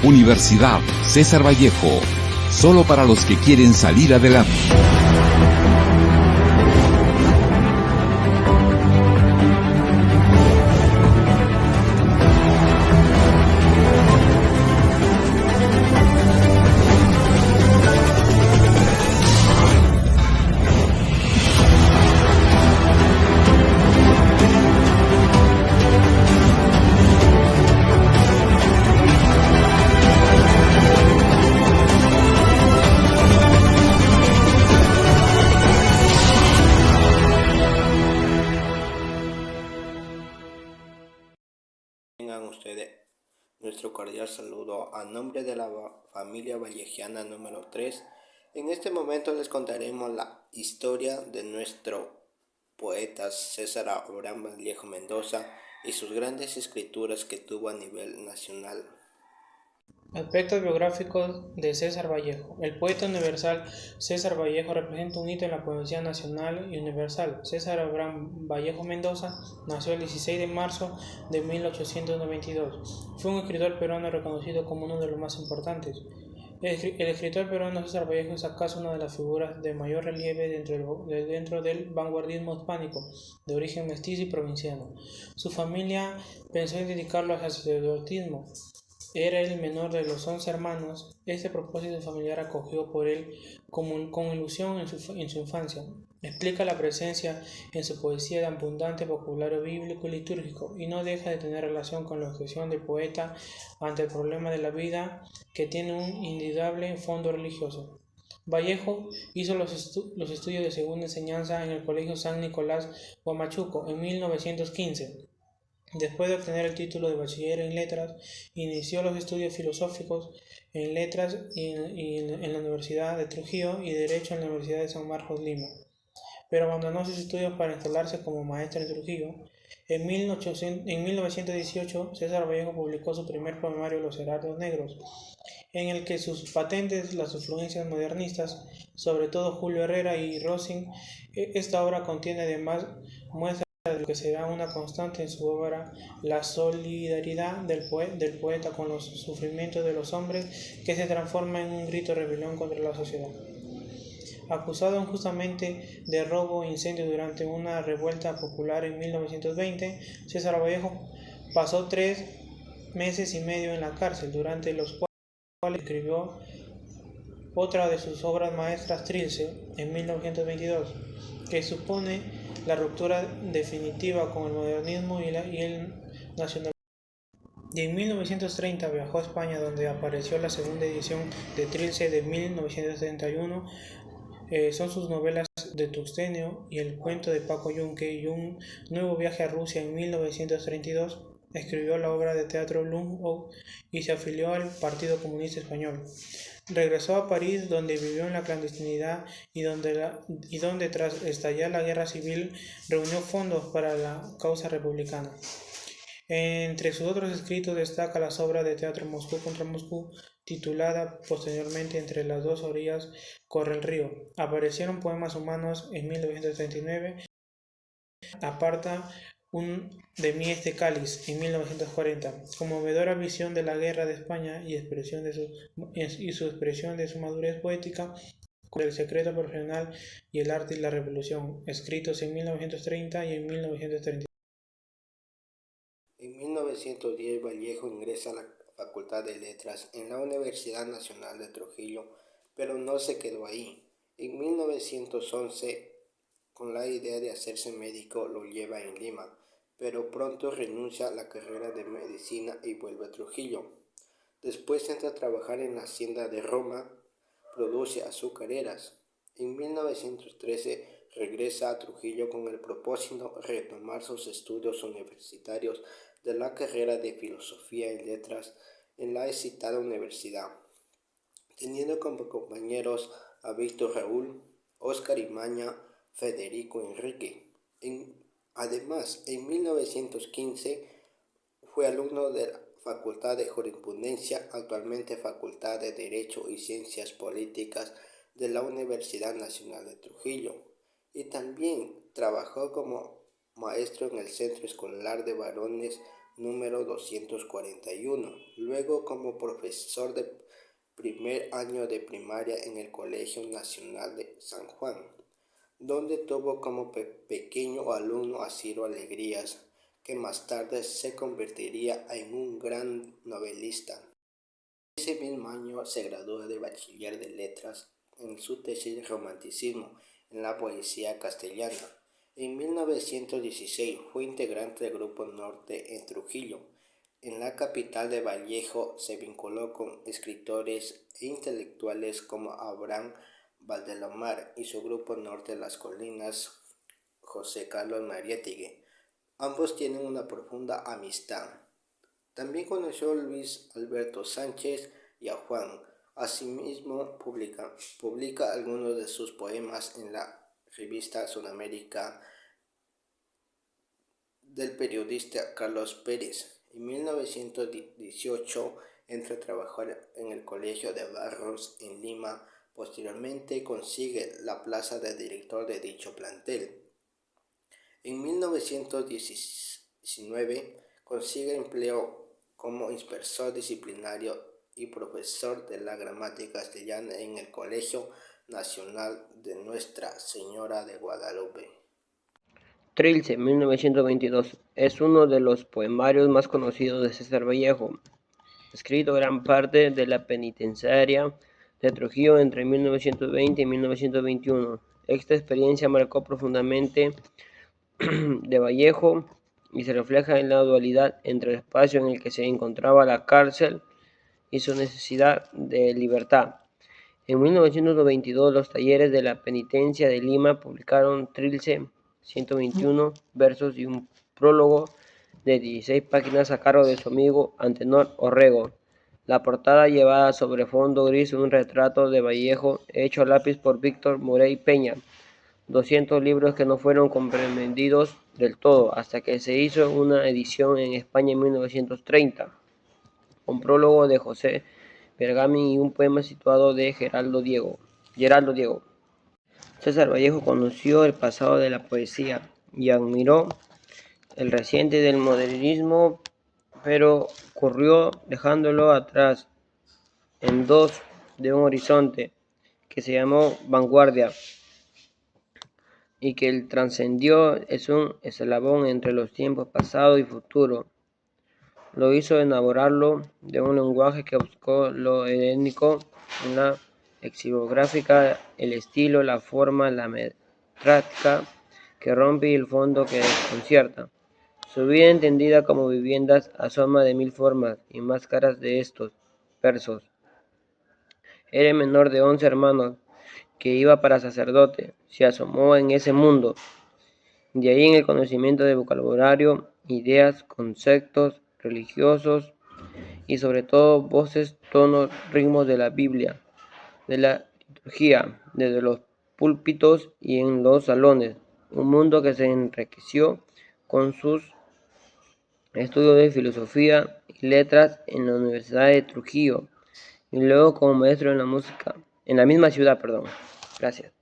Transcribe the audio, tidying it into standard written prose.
Universidad César Vallejo, solo para los que quieren salir adelante. Tengan ustedes nuestro cordial saludo a nombre de la familia vallejiana número 3. En este momento les contaremos la historia de nuestro poeta César Abraham Vallejo Mendoza y sus grandes escrituras que tuvo a nivel nacional. Aspectos biográficos de César Vallejo. El poeta universal César Vallejo representa un hito en la poesía nacional y universal. César Abraham Vallejo Mendoza nació el 16 de marzo de 1892. Fue un escritor peruano reconocido como uno de los más importantes. El escritor peruano César Vallejo es acaso una de las figuras de mayor relieve dentro del vanguardismo hispánico, de origen mestizo y provinciano. Su familia pensó en dedicarlo al sacerdotismo. Era el menor de los 11 hermanos. Este propósito familiar acogió por él con ilusión en su infancia. Explica la presencia en su poesía de abundante vocabulario bíblico y litúrgico, y no deja de tener relación con la objeción del poeta ante el problema de la vida, que tiene un indudable fondo religioso. Vallejo hizo los estudios de segunda enseñanza en el Colegio San Nicolás Huamachuco en 1915. Después de obtener el título de bachiller en letras, inició los estudios filosóficos en letras en la Universidad de Trujillo y derecho en la Universidad de San Marcos, Lima, pero abandonó sus estudios para instalarse como maestro en Trujillo. En 1918, César Vallejo publicó su primer poemario, Los Heraldos Negros, en el que sus patentes las influencias modernistas, sobre todo Julio Herrera y Rossin. Esta obra contiene además muestras de lo que será una constante en su obra, la solidaridad del poeta con los sufrimientos de los hombres, que se transforma en un grito de rebelión contra la sociedad. Acusado injustamente de robo e incendio durante una revuelta popular en 1920, César Vallejo pasó 3 meses y medio en la cárcel, durante los cuales escribió otra de sus obras maestras, Trilce, en 1922, que supone la ruptura definitiva con el modernismo y el nacionalismo. Y en 1930 viajó a España, donde apareció la segunda edición de Trilce de 1931. Son sus novelas de Tuxtenio y el cuento de Paco Yunque, y un nuevo viaje a Rusia en 1932. Escribió la obra de teatro Lumhough y se afilió al Partido Comunista Español. Regresó a París, donde vivió en la clandestinidad y donde tras estallar la guerra civil reunió fondos para la causa republicana. Entre sus otros escritos destaca las obras de teatro Moscú contra Moscú, titulada posteriormente Entre las dos orillas corre el río. Aparecieron Poemas humanos en 1939, Aparta de mí este cáliz en 1940, conmovedora visión de la guerra de España y su expresión de su madurez poética, con El secreto profesional y El arte y la revolución, escritos en 1930 y en 1930. En 1910 Vallejo ingresa a la Facultad de Letras en la Universidad Nacional de Trujillo, pero no se quedó ahí. En 1911, con la idea de hacerse médico, lo lleva en Lima, pero pronto renuncia a la carrera de medicina y vuelve a Trujillo. Después entra a trabajar en la hacienda de Roma, produce azucareras. En 1913 regresa a Trujillo con el propósito de retomar sus estudios universitarios de la carrera de Filosofía y Letras en la citada universidad, teniendo como compañeros a Víctor Raúl, Óscar Imaña, Federico Enrique. Además, en 1915 fue alumno de la Facultad de Jurisprudencia, actualmente Facultad de Derecho y Ciencias Políticas de la Universidad Nacional de Trujillo, y también trabajó como maestro en el Centro Escolar de Varones número 241. Luego como profesor de primer año de primaria en el Colegio Nacional de San Juan, donde tuvo como pequeño alumno a Ciro Alegrías, que más tarde se convertiría en un gran novelista. Ese mismo año se graduó de bachiller de letras en su tesis de romanticismo en la poesía castellana. En 1916 fue integrante del Grupo Norte en Trujillo. En la capital de Vallejo se vinculó con escritores e intelectuales como Abraham Valdelomar y su Grupo Norte de las Colinas, José Carlos Mariátegui. Ambos tienen una profunda amistad. También conoció a Luis Alberto Sánchez y a Juan. Asimismo, publica algunos de sus poemas en la revista Sudamérica del periodista Carlos Pérez. En 1918 entra a trabajar en el Colegio de Barros en Lima. Posteriormente consigue la plaza de director de dicho plantel. En 1919 consigue empleo como inspector disciplinario y profesor de la gramática castellana en el Colegio Nacional de Nuestra Señora de Guadalupe. Trilce, 1922, es uno de los poemarios más conocidos de César Vallejo, escrito gran parte de la penitenciaria de Trujillo entre 1920 y 1921. Esta experiencia marcó profundamente de Vallejo y se refleja en la dualidad entre el espacio en el que se encontraba la cárcel y su necesidad de libertad. En 1922, los talleres de la penitencia de Lima publicaron Trilce, 121 versos y un prólogo de 16 páginas a cargo de su amigo Antenor Orrego. La portada llevaba sobre fondo gris un retrato de Vallejo hecho a lápiz por Víctor Morey Peña. 200 libros que no fueron comprendidos del todo hasta que se hizo una edición en España en 1930, con prólogo de José Bergamin y un poema situado de Geraldo Diego. César Vallejo conoció el pasado de la poesía y admiró el reciente del modernismo, pero corrió dejándolo atrás en dos de un horizonte que se llamó vanguardia y que el trascendió es un eslabón entre los tiempos pasado y futuro. Lo hizo enamorarlo de un lenguaje que buscó lo helénico en la lexicográfica, el estilo, la forma, la metrática que rompe y el fondo que desconcierta. Su vida entendida como viviendas asoma de mil formas y máscaras de estos versos. Era el menor de 11 hermanos que iba para sacerdote, se asomó en ese mundo. De ahí en el conocimiento de vocabulario, ideas, conceptos religiosos y sobre todo voces, tonos, ritmos de la Biblia, de la liturgia, desde los púlpitos y en los salones. Un mundo que se enriqueció con sus estudios de filosofía y letras en la Universidad de Trujillo y luego como maestro en la música, en la misma ciudad. Gracias.